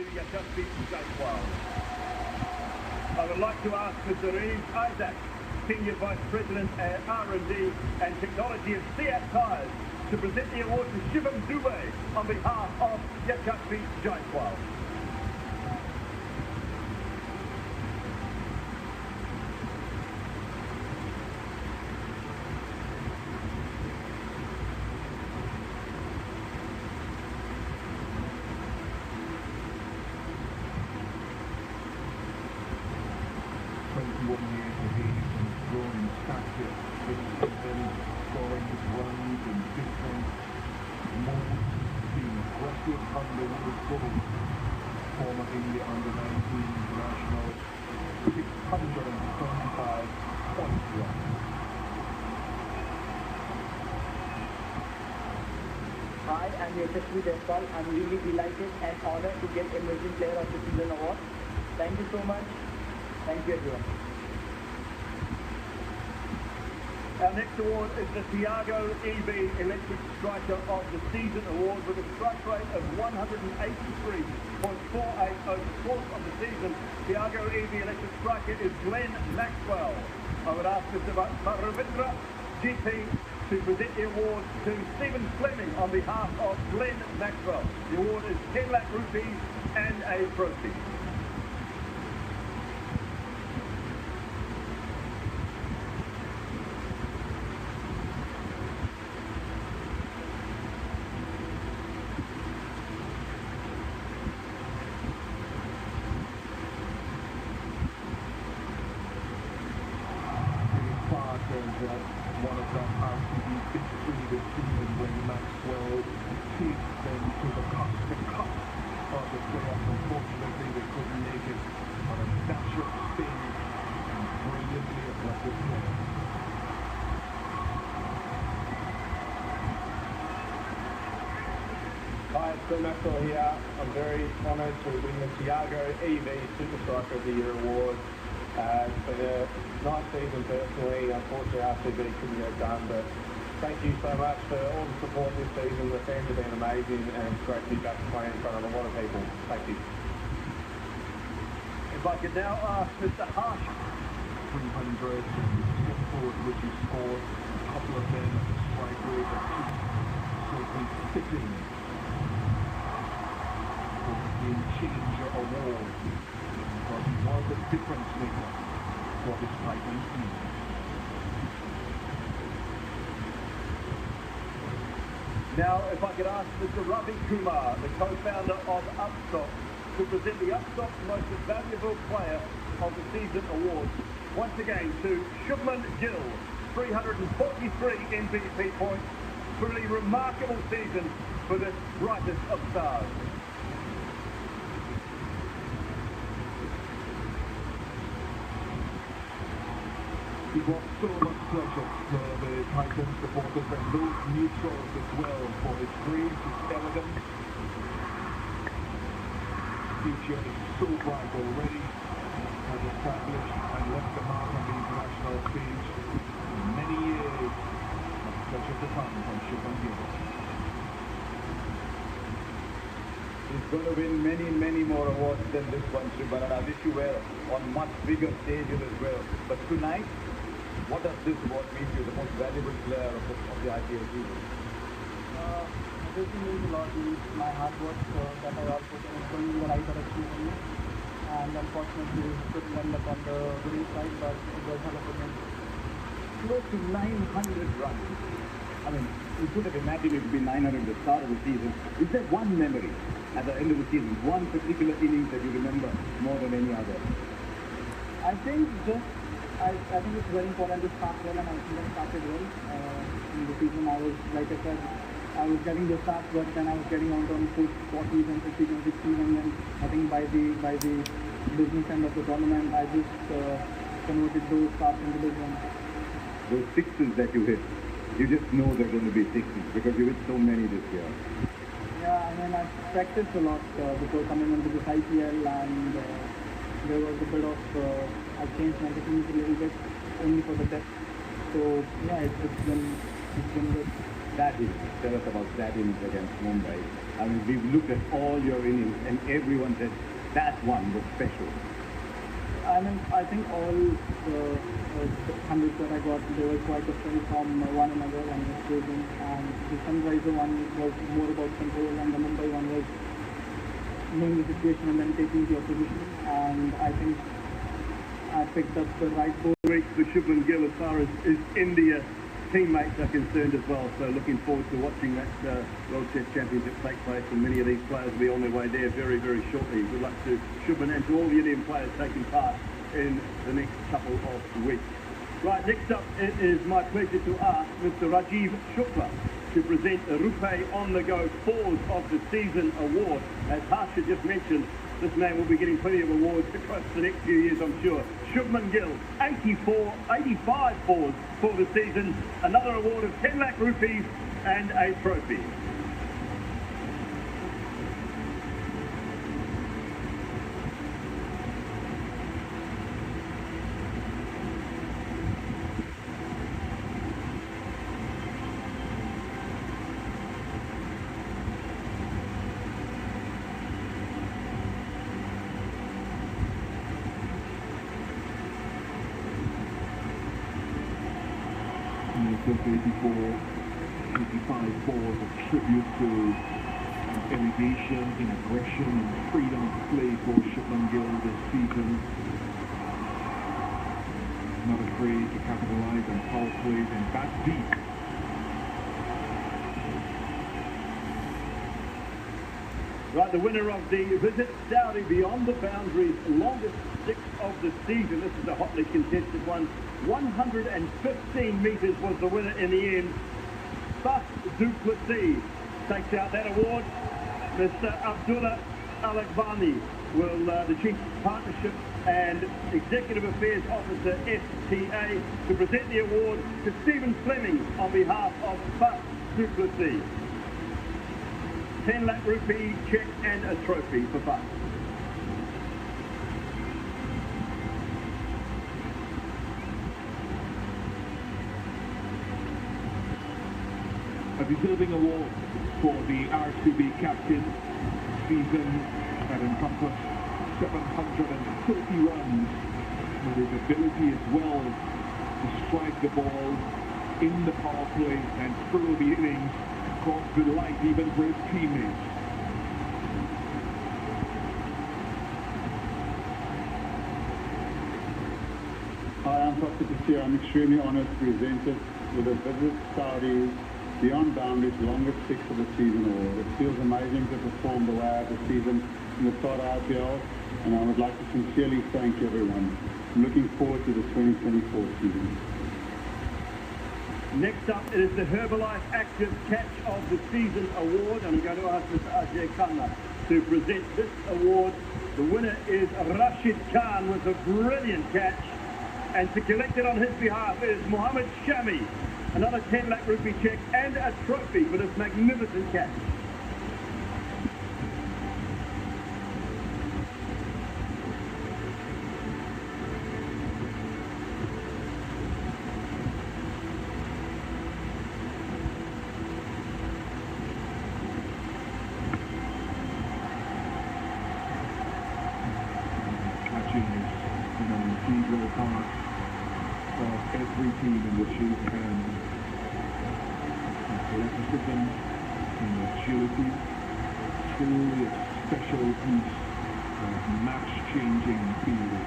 to Yashasvi Jaiswal. I would like to ask Mr. Reeves Isaac, Senior Vice President at R&D and Technology of Seat Tyres, to present the award to Shivam Dubey on behalf of Yashasvi Jaiswal. Former India under 19 international, 625 points run. Hi, I'm Yashasvi Jaiswal. I'm really delighted and honored to get Emerging Player of the Season award. Thank you so much. Thank you everyone. Our next award is the Tiago EV Electric Striker of the Season award with a strike rate of 183.48 over the course of the season. Tiago EV Electric Striker is Glenn Maxwell. I would ask Mr. Ravindra GP to present the award to Stephen Fleming on behalf of Glenn Maxwell. The award is 10 lakh rupees and a trophy. One of the RCB big three this season when Maxwell takes them to the cusp of the playoffs. Unfortunately, they couldn't make it on a natural spin and brilliantly aggressive play. Hi, it's Glenn Maxwell here. I'm very honoured to win the Tiago EV Super Striker of the Year award. It's been a nice season personally. Unfortunately, RCB couldn't get it done, but thank you so much for all the support this season. The fans have been amazing, and it's great to be back playing in front of a lot of people. Thank you. If I could now ask Mr. Harsh. 300 forward, which he scored, a couple of them at the strike rate of 2, certainly fitting for the Game Changer award. Because he was a difference maker for this Titans team. Now, if I could ask Mr. Ravi Kumar, the co-founder of Upstock, to present the Upstock Most Valuable Player of the Season award, once again to Shubman Gill, 343 MVP points, truly remarkable season for the brightest of stars. It was so much pleasure for the Titans supporters and those neutrals as well for his grace, his elegance. Future is so bright already, has established and left a mark on the international stage in many years. A pleasure to come from Shubman Gill. He's going to win many more awards than this one, Shubman, and I wish you well on much bigger stages as well. But tonight, what does this award mean to you, the most valuable player of the IPL season? This means a lot. It's my hard work that I all put in is going in the right direction for me. And unfortunately, we couldn't end up on the winning side, but it was hell of a game. Close to 900 runs. I mean, you could have imagined it would be 900 at the start of the season. Is there one memory at the end of the season, one particular innings that you remember more than any other? I think it's very important to start well, and I think I started well. In the season, I was, like I said, I was getting the starts, but then I was getting on 40s and 50s and 60s, and then I think by the business end of the tournament, I just converted those starts into this one. Those sixes that you hit, you just know they're going to be sixes because you hit so many this year. Yeah, I mean, I practiced a lot before coming into this IPL, and there was a bit of, I changed my technique a little bit, only for the depth. So, yeah, it's been good. That is, tell us about that innings against Mumbai. I mean, we've looked at all your innings and everyone said that one was special. I mean, I think all the hundreds that I got, they were quite different from one another and was chosen. And the Sunriser one was more about control, and the Mumbai one was knowing the situation and then taking the opposition. And I think I picked up the right ball. Weeks for Shubman Gill as far as India teammates are concerned as well. So looking forward to watching that World Test Championship take place, and many of these players will be on their way there very, very shortly. Good luck to Shubman and to all the Indian players taking part in the next couple of weeks. Right, next up, it is my pleasure to ask Mr. Rajiv Shukla to present the Rupe On The Go Fours of the Season award. As Harsha just mentioned, this man will be getting plenty of awards across the next few years, I'm sure. Shubman Gill, 85 fours for the season, another award of 10 lakh rupees and a trophy. Just 85 balls, a tribute to elevation in aggression and freedom of play for Shubman Gill this season. Not afraid to capitalize on power plays and bat deep. Right, the winner of the Visit Saudi Beyond the Boundaries longest six of the season. This is a hotly contested one. 115 metres was the winner in the end. Bas Duplessis takes out that award. Mr. Abdullah Alagbani will, the Chief Partnership and Executive Affairs Officer, STA, to present the award to Stephen Fleming on behalf of Bas Duplessis. 10 lakh rupee cheque and a trophy for Bas. A deserving award for the RCB captain. Season that encompassed 730 runs, with his ability as well to strike the ball in the power play and through the innings, caused delight even for his teammates. Hi, I'm Dr. Bhatia. I'm extremely honoured to present it with a Visit Saudi Beyond Boundaries longest six of the season award. It feels amazing to perform the way I have the season in the Tata Ipl, and I would like to sincerely thank everyone. I'm looking forward to the 2024 season. Next up, it is the Herbalife Active Catch of the Season award. I'm going to ask Mr. Ajay Khanna to present this award. The winner is Rashid Khan with a brilliant catch. And to collect it on his behalf is Mohammed Shami. Another 10 lakh rupee cheque and a trophy for this magnificent catch. Catching is an integral part of every team in which you can athleticism and agility, truly a special piece of match-changing fielding.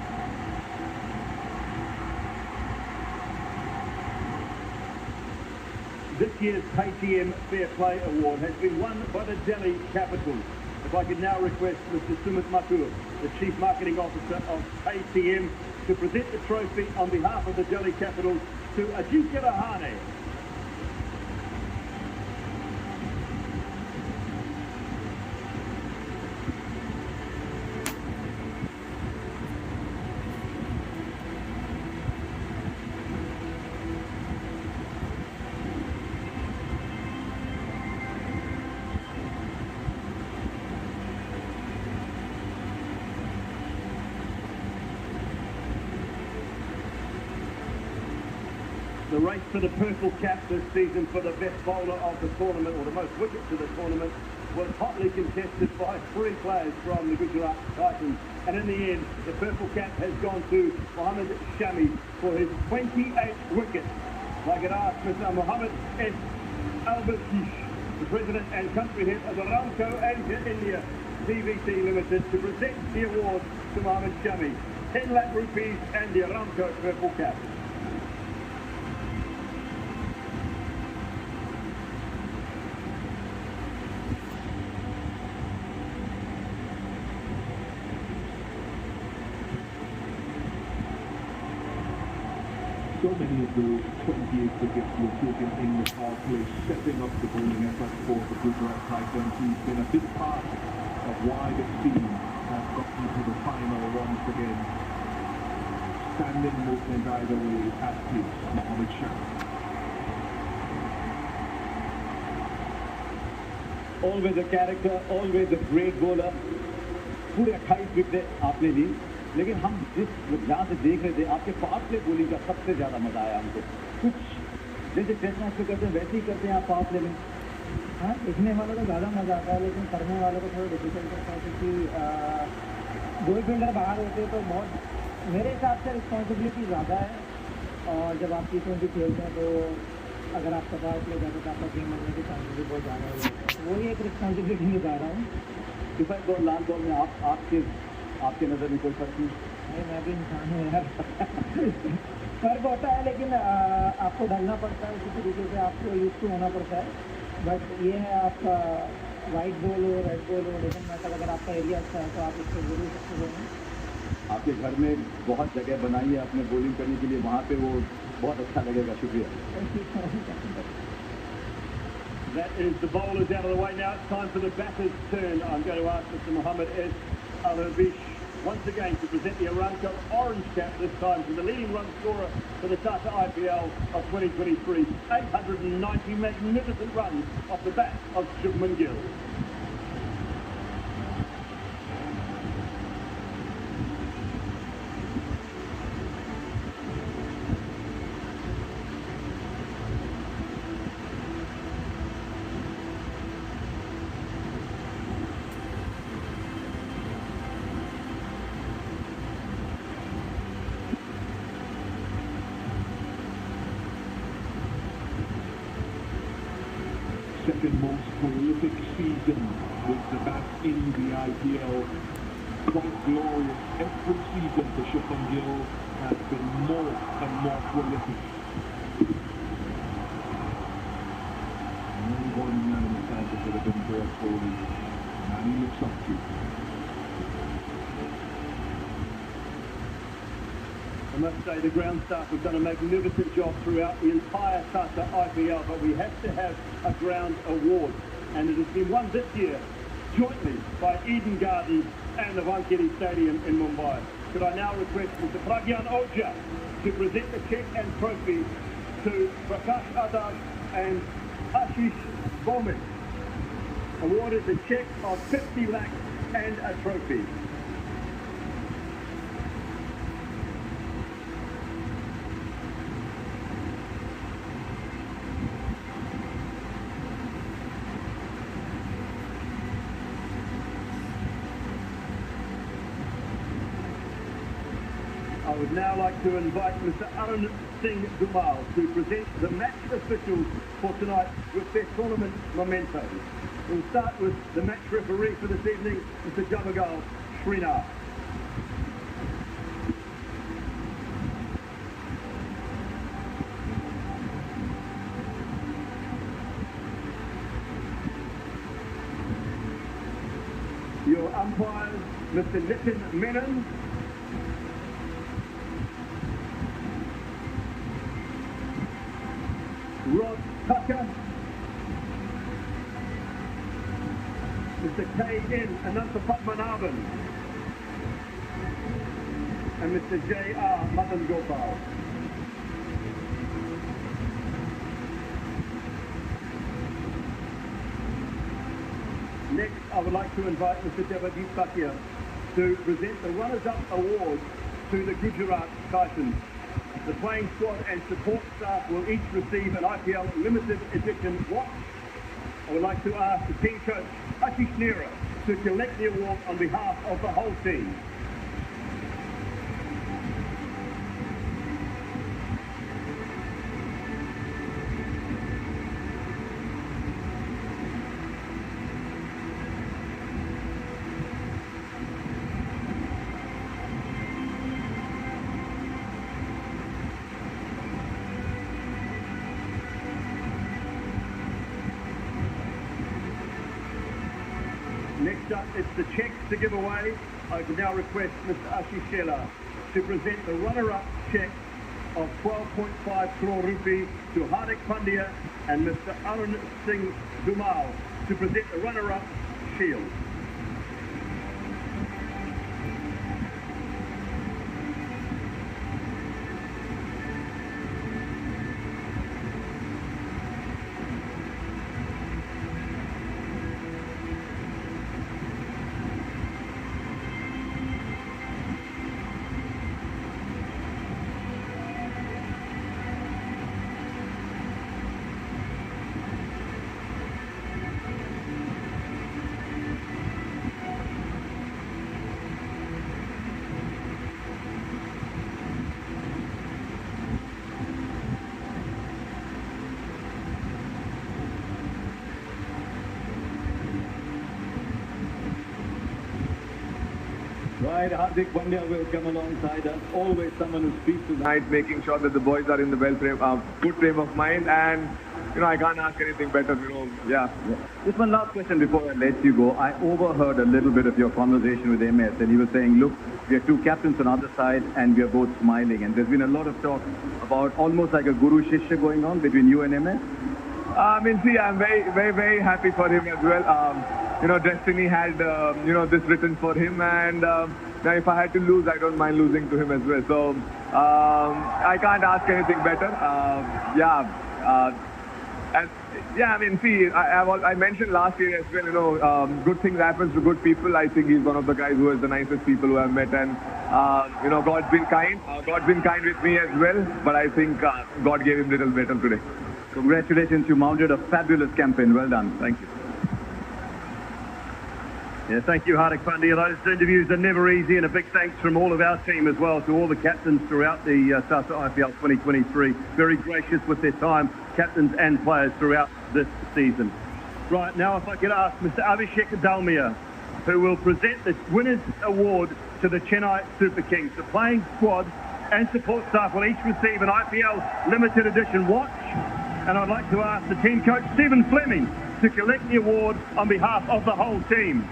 This year's KTM Fair Play Award has been won by the Delhi Capitals. If I could now request Mr. Sumit Mathur, the Chief Marketing Officer of KTM, to present the trophy on behalf of the Delhi Capitals to Ajinkya Rahane. The race for the purple cap this season for the best bowler of the tournament, or the most wickets of the tournament, was hotly contested by 3 players from the Gujrat Titans. And in the end, the purple cap has gone to Mohammad Shami for his 28th wicket. I could ask Mr. Mohammad S. Al-Bakish, the President and Country Head of Aramco Asia India PVC Limited, to present the award to Mohammad Shami. 10 lakh rupees and the Aramco purple cap. So many of those 28 wickets were taken in the power play, stepping up the bowling effort for the Gujrat Titans. He's been a big part of why the team has gotten to the final once again. Standing movement either way at pace, Mohammad Shami. Always a character, always a great bowler. पूरे 28 wicket आपने ली, लेकिन हम जिस जहाँ से देख रहे थे आपके फास्ट प्ले बॉलिंग का सबसे ज़्यादा मजा आया हमको। कुछ जैसे टेस्ट मैच में करते हैं वैसे ही करते हैं आप फास्ट प्ले में। हाँ, लिखने वालों को ज़्यादा मज़ा आता है, लेकिन करने वालों को थोड़ा डिफिकल्ट होता है, क्योंकि 2 फील्डर बाहर होते तो बहुत मेरे हिसाब से रिस्पॉन्सिबिलिटी ज़्यादा है। और जब आप T20 खेलते हैं तो अगर आपका पावर प्ले जाता तो आपका गेम बनने के चांसेस भी बहुत ज़्यादा हो जाते हैं। वही एक रिस्पॉन्सिबिलिटी निभा रहा हूँ। सिफाई बॉल लाल बॉल में आपके नज़र में कोई फर्क नहीं? मैं भी इंसान हूँ यार। फर्क होता है, लेकिन आपको ढलना पड़ता है, उसी तरीके से आपको यूज़ टू होना पड़ता है। बट ये है आपका वाइट बॉल हो रेड बॉल हो, लेकिन मतलब अगर आपका एरिया अच्छा है तो आप इसको जरूर सकते हैं। आपके घर में बहुत जगह बनाई है अपने बॉलिंग करने के लिए, वहाँ पे वो बहुत अच्छा लगेगा। शुक्रिया। That is the bowlers out of the way now. It's time for the batter's turn. I'm going to ask Mr. Mohammad S. Al-Bakish once again to present the Aramco orange cap, this time to the leading run scorer for the Tata Ipl of 2023. 890 magnificent runs off the bat of Shubman Gill. Second most prolific season with the bat in the IPL. Quite glorious. Every season for Shubman Gill has been more and more prolific. Only one man in the side that would have been there for him, and he looks up to. I must say the ground staff have done a magnificent job throughout the entire Tata IPL, but we have to have a ground award, and it has been won this year jointly by Eden Gardens and the Wankhede Stadium in Mumbai. Could I now request Mr. Pragyan Ojha to present the cheque and trophy to Prakash Adas and Ashish Bowman. Awarded the cheque of 50 lakhs and a trophy. I would now like to invite Mr. Arun Singh Dumal to present the match officials for tonight with their tournament mementos. We'll start with the match referee for this evening, Mr. Javagal Srinath. Your umpires, Mr. Nitin Menon. Rod Tucker, Mr. K.N. Ananthapadmanabhan, and Mr. J.R. Madan Gopal. Next, I would like to invite Mr. Bhatia to present the Runners-Up Award to the Gujrat Titans. The playing squad and support staff will each receive an IPL limited edition watch. I would like to ask the team coach, Ashishnira to collect the award on behalf of the whole team. Next up, it's the checks to give away. I can now request Mr. Ashish to present the runner-up check of 12.5 crore rupees to Hardik Pandya and Mr. Arun Singh Dhumal to present the runner-up shield. Right, Hardik Pandya will come alongside us. Always someone who speaks tonight, making sure that the boys are in the good frame of mind, and I can't ask anything better. Yeah. Just one last question before I let you go. I overheard a little bit of your conversation with MS, and he was saying, look, we are two captains on the other side, and we are both smiling. And there's been a lot of talk about almost like a guru shishya going on between you and MS. See, I'm very, very, very happy for him as well. Destiny had, this written for him, and now if I had to lose, I don't mind losing to him as well. So, I can't ask anything better. I mentioned last year as well, good things happen to good people. I think he's one of the guys who is the nicest people who I've met, and, God's been kind. God's been kind with me as well, but I think God gave him little better today. Congratulations, you mounted a fabulous campaign. Well done. Thank you. Yeah, thank you, Hardik Pandya. Those interviews are never easy, and a big thanks from all of our team as well to all the captains throughout the Tata Ipl 2023. Very gracious with their time, captains and players throughout this season. Right, now if I could ask Mr. Abhishek Dalmia, who will present the Winners' Award to the Chennai Super Kings. The playing squad and support staff will each receive an IPL limited edition watch, and I'd like to ask the team coach, Stephen Fleming, to collect the award on behalf of the whole team.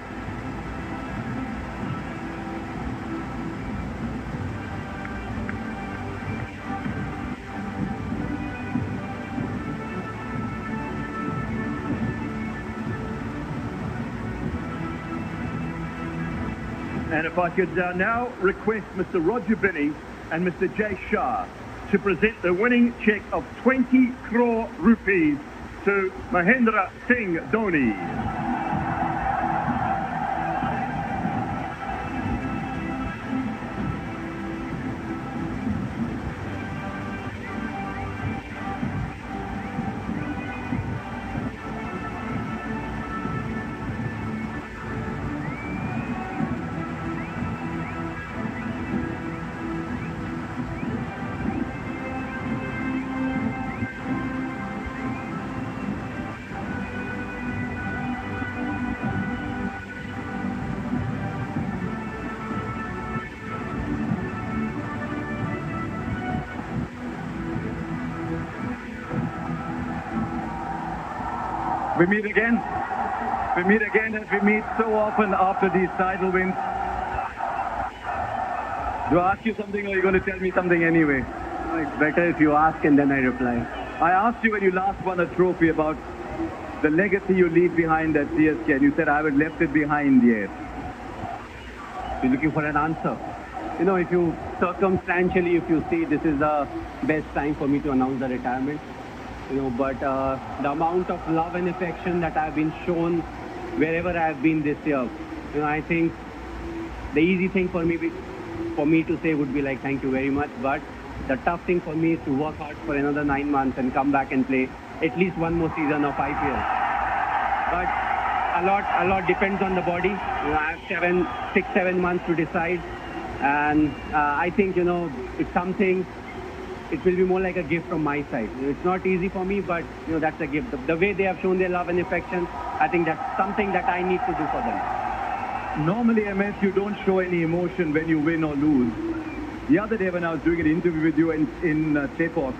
And if I could now request Mr. Roger Binney and Mr. Jay Shah to present the winning cheque of 20 crore rupees to Mahendra Singh Dhoni. We meet again. We meet again as we meet so often after these title wins. Do I ask you something, or are you going to tell me something anyway? No, it's better if you ask and then I reply. I asked you when you last won a trophy about the legacy you leave behind at CSK, and you said, I have left it behind yet. You're looking for an answer. If you circumstantially, if you see this is the best time for me to announce the retirement, but the amount of love and affection that I've been shown wherever I've been this year, I think the easy thing for me to say would be like, thank you very much. But the tough thing for me is to work hard for another 9 months and come back and play at least one more season of IPL. But a lot depends on the body. I have 6-7 months to decide, and I think it's something. It will be more like a gift from my side. It's not easy for me, but that's a gift. The way they have shown their love and affection, I think that's something that I need to do for them. Normally, MS, you don't show any emotion when you win or lose. The other day when I was doing an interview with you in Tepos,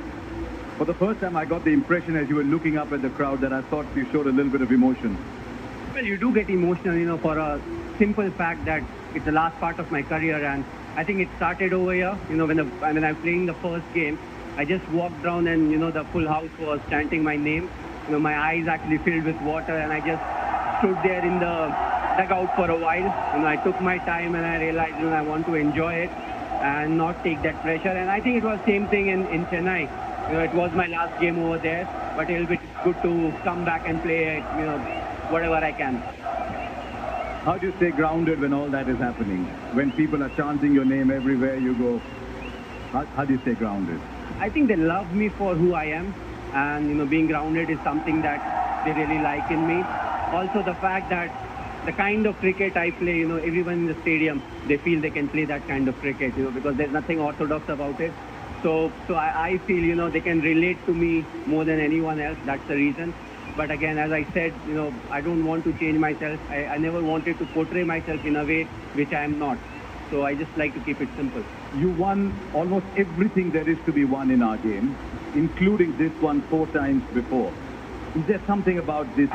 for the first time I got the impression as you were looking up at the crowd that I thought you showed a little bit of emotion. Well, you do get emotional, for a simple fact that it's the last part of my career, and I think it started over here. When I was playing the first game, I just walked around and the full house was chanting my name. My eyes actually filled with water, and I just stood there in the dugout for a while. I took my time and I realized I want to enjoy it and not take that pressure. And I think it was same thing in Chennai. It was my last game over there, but it'll be good to come back and play whatever I can. How do you stay grounded when all that is happening? When people are chanting your name everywhere you go, how do you stay grounded? I think they love me for who I am, and being grounded is something that they really like in me. Also the fact that the kind of cricket I play, everyone in the stadium, they feel they can play that kind of cricket, because there's nothing orthodox about it. So I feel, they can relate to me more than anyone else. That's the reason. But again, as I said, I don't want to change myself. I never wanted to portray myself in a way which I am not. So I just like to keep it simple. You won almost everything there is to be won in our game, including this one 4 times before. Is there something about this?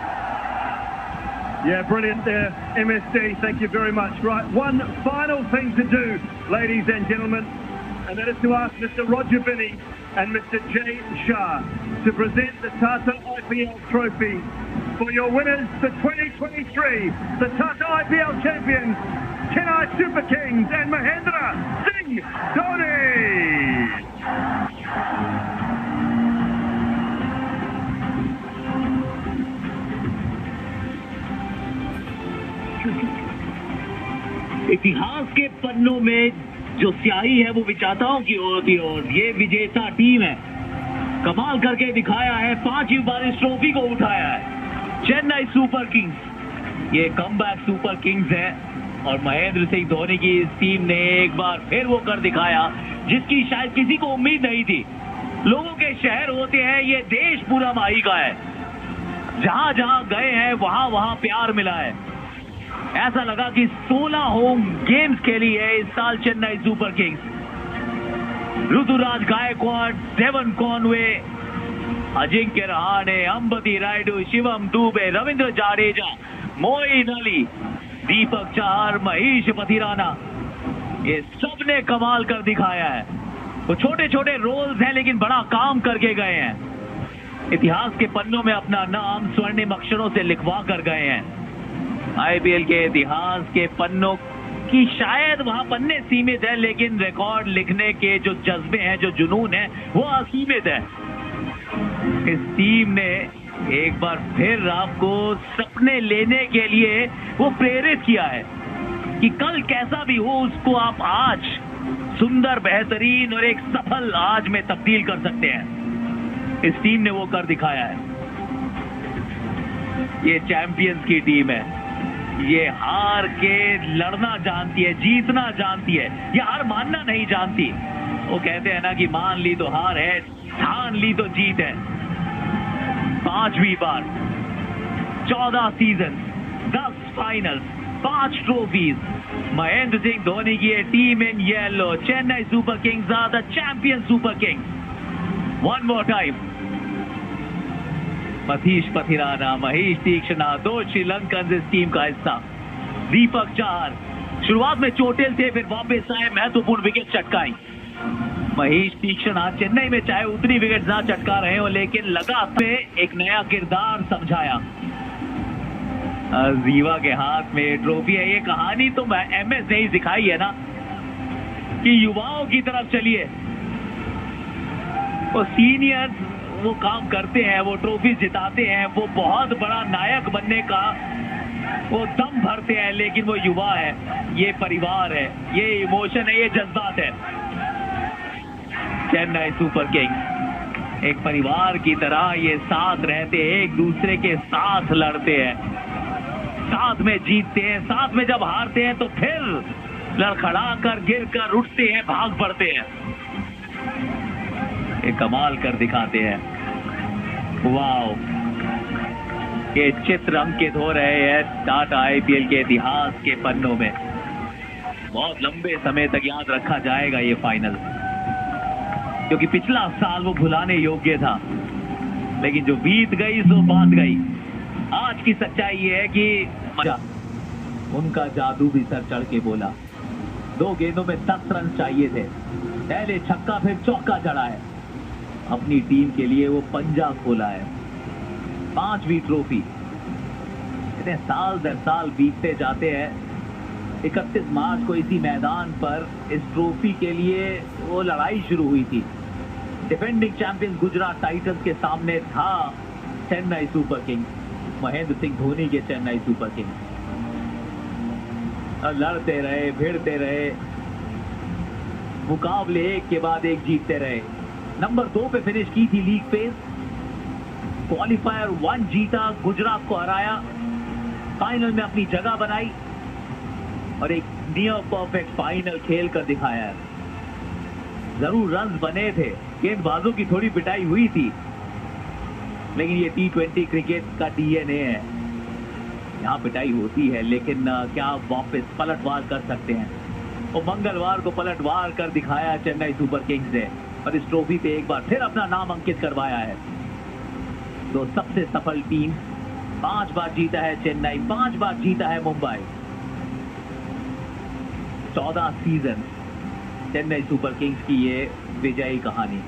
Yeah, brilliant there, MSD. Thank you very much. Right, one final thing to do, ladies and gentlemen, and that is to ask Mr. Roger Binney and Mr. Jay Shah to present the Tata IPL trophy for your winners, the 2023, the Tata IPL champions, Chennai Super Kings and Mahendra Singh Dhoni. इतिहास के पन्नों में जो स्याही है वो विजेताओं की होती है और ये विजेता टीम है। कमाल करके दिखाया है, 5वीं बार इस ट्रॉफी को उठाया है चेन्नई सुपर किंग्स। ये कमबैक सुपर किंग्स है और महेंद्र सिंह धोनी की इस टीम ने एक बार फिर वो कर दिखाया जिसकी शायद किसी को उम्मीद नहीं थी। लोगों के शहर होते हैं, ये देश पूरा माही का है। जहां जहां गए हैं वहां वहां प्यार मिला है। ऐसा लगा कि 16 होम गेम्स खेली है इस साल Chennai super Kings. Ruturaj Gaikwad, Devon Conway, Ajinkya Rahane, Ambati Rayudu, Shivam Dube, Ravindra Jadeja, Moeen Ali, Deepak Chahar, Mahesh Pathirana, ये सबने कमाल कर दिखाया है। वो छोटे छोटे रोल्स हैं लेकिन बड़ा काम करके गए हैं। इतिहास के पन्नों में अपना नाम स्वर्णिम अक्षरों से लिखवा कर गए हैं। आईपीएल के इतिहास के पन्नों की शायद वहां पन्ने सीमित है, लेकिन रिकॉर्ड लिखने के जो जज्बे हैं, जो जुनून है, वो असीमित है। इस टीम ने एक बार फिर आपको सपने लेने के लिए वो प्रेरित किया है कि कल कैसा भी हो उसको आप आज सुंदर, बेहतरीन और एक सफल आज में तब्दील कर सकते हैं। इस टीम ने वो कर दिखाया है। ये चैंपियंस की टीम है। ये हार के लड़ना जानती है, जीतना जानती है। ये हार मानना नहीं जानती। वो कहते हैं ना कि मान ली तो हार है, ठान ली तो जीत है। 5वीं बार, 14 season, 10 finals, 5 trophies. Mahendra Singh Dhoni की ये team in yellow, Chennai super kings are the champion super kings. One more time, Manish Pathirana, Mahesh Theekshana, 2 Sri Lankan इस टीम का हिस्सा। दीपक चहर शुरुआत में चोटिल थे, फिर वापस आए, महत्वपूर्ण विकेट चटकाई। महेश तीक्ष्णा चेन्नई में चाहे उतनी विकेट ना चटका रहे हो, लेकिन लगा पे एक नया किरदार समझाया। जीवा के हाथ में ट्रॉफी है। ये कहानी तो एमएस ने ही सिखाई है ना कि युवाओं की तरफ चलिए। वो सीनियर्स वो काम करते हैं, वो ट्रॉफी जिताते हैं, वो बहुत बड़ा नायक बनने का वो दम भरते हैं, लेकिन वो युवा है, ये परिवार है, ये इमोशन है, ये जज्बात है। चेन्नई सुपर किंग्स एक परिवार की तरह ये साथ रहते हैं, एक दूसरे के साथ लड़ते हैं। साथ में जीतते हैं, साथ में जब हारते हैं तो फिर लड़खड़ा कर गिर कर उठते हैं, भाग पड़ते हैं। ये कमाल कर दिखाते हैं। वाओ, ये चित्र अंकित हो रहे हैं टाटा आईपीएल के इतिहास के पन्नों में। बहुत लंबे समय तक याद रखा जाएगा ये फाइनल, क्योंकि पिछला साल वो भुलाने योग्य था, लेकिन जो बीत गई सो बात गई। आज की सच्चाई ये है कि उनका जादू भी सर चढ़ के बोला। 2 गेंदों में 10 रन चाहिए थे, पहले छक्का फिर चौका चढ़ा है। अपनी टीम के लिए वो पंजा खोला है। 5वीं ट्रॉफी। इतने साल दर साल बीतते जाते हैं। 31 मार्च को इसी मैदान पर इस ट्रॉफी के लिए वो लड़ाई शुरू हुई थी। डिफेंडिंग चैंपियन गुजरात टाइटंस के सामने था चेन्नई सुपर किंग्स, महेंद्र सिंह धोनी के चेन्नई सुपर किंग्स। लड़ते रहे, भिड़ते रहे, मुकाबले एक के बाद एक जीतते रहे। नंबर 2 पे फिनिश की थी लीग फेज। क्वालिफायर 1 जीता, गुजरात को हराया, फाइनल में अपनी जगह बनाई और एक नियर परफेक्ट फाइनल खेल कर दिखाया है। जरूर रन्स बने थे, गेंदबाजों की थोड़ी पिटाई हुई थी, लेकिन ये T20 क्रिकेट का डीएनए है। यहाँ पिटाई होती है, लेकिन क्या आप वापस पलटवार कर सकते हैं? और मंगलवार को पलटवार कर दिखाया चेन्नई सुपर किंग्स ने और इस ट्रॉफी पे एक बार फिर अपना नाम अंकित करवाया है। तो सबसे सफल टीम, 5 बार जीता है चेन्नई, 5 बार जीता है Mumbai. 14 season Chennai super Kings की ये विजयी कहानी।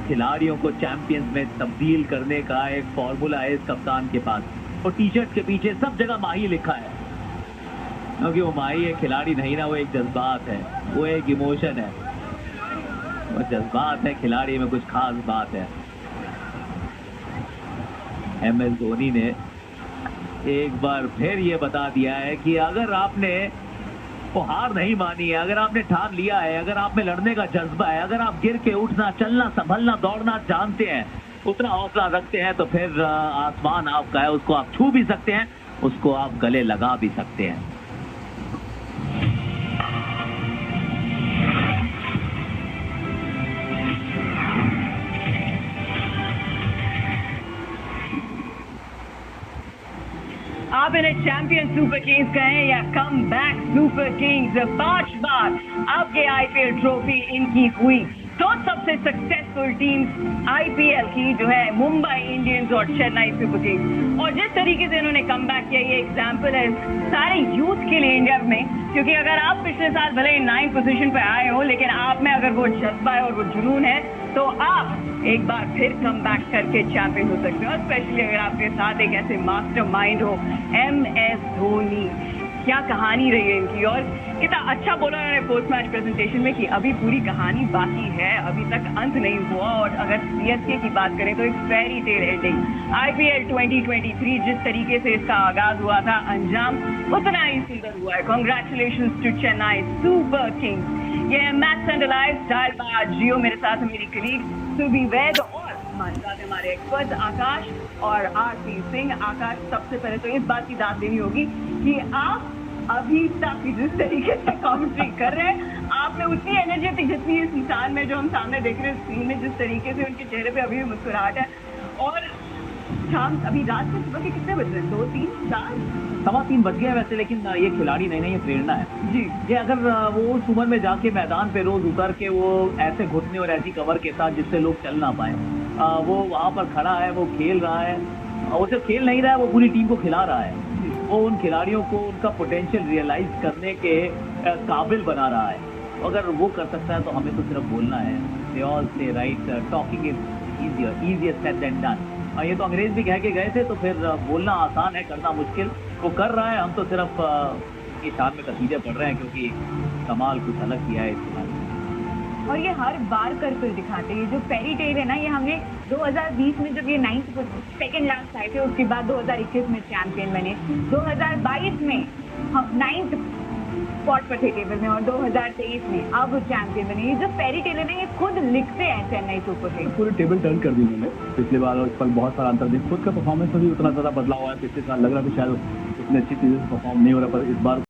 खिलाड़ियों को चैंपियंस में तब्दील करने का एक फॉर्मूला है इस कप्तान के पास, और टी-शर्ट के पीछे सब जगह माही लिखा है, क्योंकि वो माही एक खिलाड़ी नहीं ना, वो एक जज्बात है, वो एक इमोशन है, वो जज्बात है। खिलाड़ी में कुछ खास बात है। MS धोनी ने एक बार फिर ये बता दिया है कि अगर आपने वो हार नहीं मानी है, अगर आपने ठान लिया है, अगर आप में लड़ने का जज्बा है, अगर आप गिर के उठना, चलना, संभलना, दौड़ना जानते हैं, उतना हौसला रखते हैं, तो फिर आसमान आपका है, उसको आप छू भी सकते हैं, उसको आप गले लगा भी सकते हैं। आप इन्हें चैंपियन सुपर किंग्स कहें या कम बैक सुपर किंग्स, 5 बार आपके आईपीएल ट्रॉफी इनकी हुई। तो सबसे सक्सेसफुल टीम्स आईपीएल की जो है मुंबई इंडियंस और चेन्नई सुपर किंग्स। और जिस तरीके से इन्होंने कम बैक किया, ये एग्जाम्पल है सारे यूथ के लिए इंडिया में, क्योंकि अगर आप पिछले साल भले ही 9th पोजीशन पे आए हो, लेकिन आप में अगर वो जज्बा है और वो जुनून है, तो आप एक बार फिर कम बैक करके चैंपियन हो सकते हो। और स्पेशली अगर आपके साथ एक ऐसे मास्टरमाइंड हो, MS धोनी। क्या कहानी रही है इनकी, और कितना अच्छा बोला उन्होंने पोस्ट मैच प्रेजेंटेशन में कि अभी पूरी कहानी बाकी है, अभी तक अंत नहीं हुआ। और अगर CSK की बात करें तो एक फेरी टेल एंडिंग। IPL 2023 जिस तरीके से इसका आगाज हुआ था, अंजाम उतना ही सुंदर हुआ है। Congratulations to Chennai super Kings. ये match and live style by Jio, मेरे साथ मेरी कलीग सुबी वैद और हमारे एक्सपर्ट आकाश और RC सिंह। आकाश, सबसे पहले तो इस बात की दाद देनी होगी कि आप अभी तक जिस तरीके से कमेंट्री कर रहे हैं, आप में उतनी एनर्जी थी जितनी इस इंसान में जो हम सामने देख रहे हैं स्क्रीन में, जिस तरीके से उनके चेहरे पे अभी भी मुस्कुराहट है। और शाम अभी रात के सुबह के कितने बज रहे हैं? 2, 3, 4, 3:15 बज गए वैसे, लेकिन ये खिलाड़ी नहीं, ये प्रेरणा है जी। ये अगर वो उस उम्र में जाके मैदान पे रोज उतर के वो ऐसे घुटने और ऐसी कवर के साथ जिससे लोग चल ना पाए, वो वहाँ पर खड़ा है, वो खेल रहा है, और सिर्फ खेल नहीं रहा है, वो पूरी टीम को खिला रहा है। वो उन खिलाड़ियों को उनका पोटेंशियल रियलाइज करने के काबिल बना रहा है। अगर वो कर सकता है तो हमें तो सिर्फ बोलना है। They all say right, talking is easier said than done। ये तो अंग्रेज भी कह के गए थे, तो फिर बोलना आसान है, करना मुश्किल। वो कर रहा है, हम तो सिर्फ की शान में कसीदे पढ़ रहे हैं, क्योंकि कमाल कुछ अलग किया है इस बार। और ये हर बार कर दिखाते हैं। ये जो फेरी टेल है ना, ये हमें 2020 में जब ये 9th सेकेंड लास्ट आए थे, उसके बाद 2021 में चैंपियन बने। 2022 में हम 9th स्पॉट पर थे टेबल में और 2023 में अब चैंपियन बने। ये जो फेरी टेलर है ये खुद लिखते हैं चेन्नई सुपर किंग्स। पूरे टेबल टर्न कर दी उन्होंने पिछले बार और इस पर बहुत सारा अंतर दिख खुद का परफॉर्मेंस में भी उतना ज़्यादा बदलाव हुआ है। पिछले साल लग रहा था शायद उतनी अच्छी चीज़ें परफॉर्म नहीं हो रहा, पर इस बार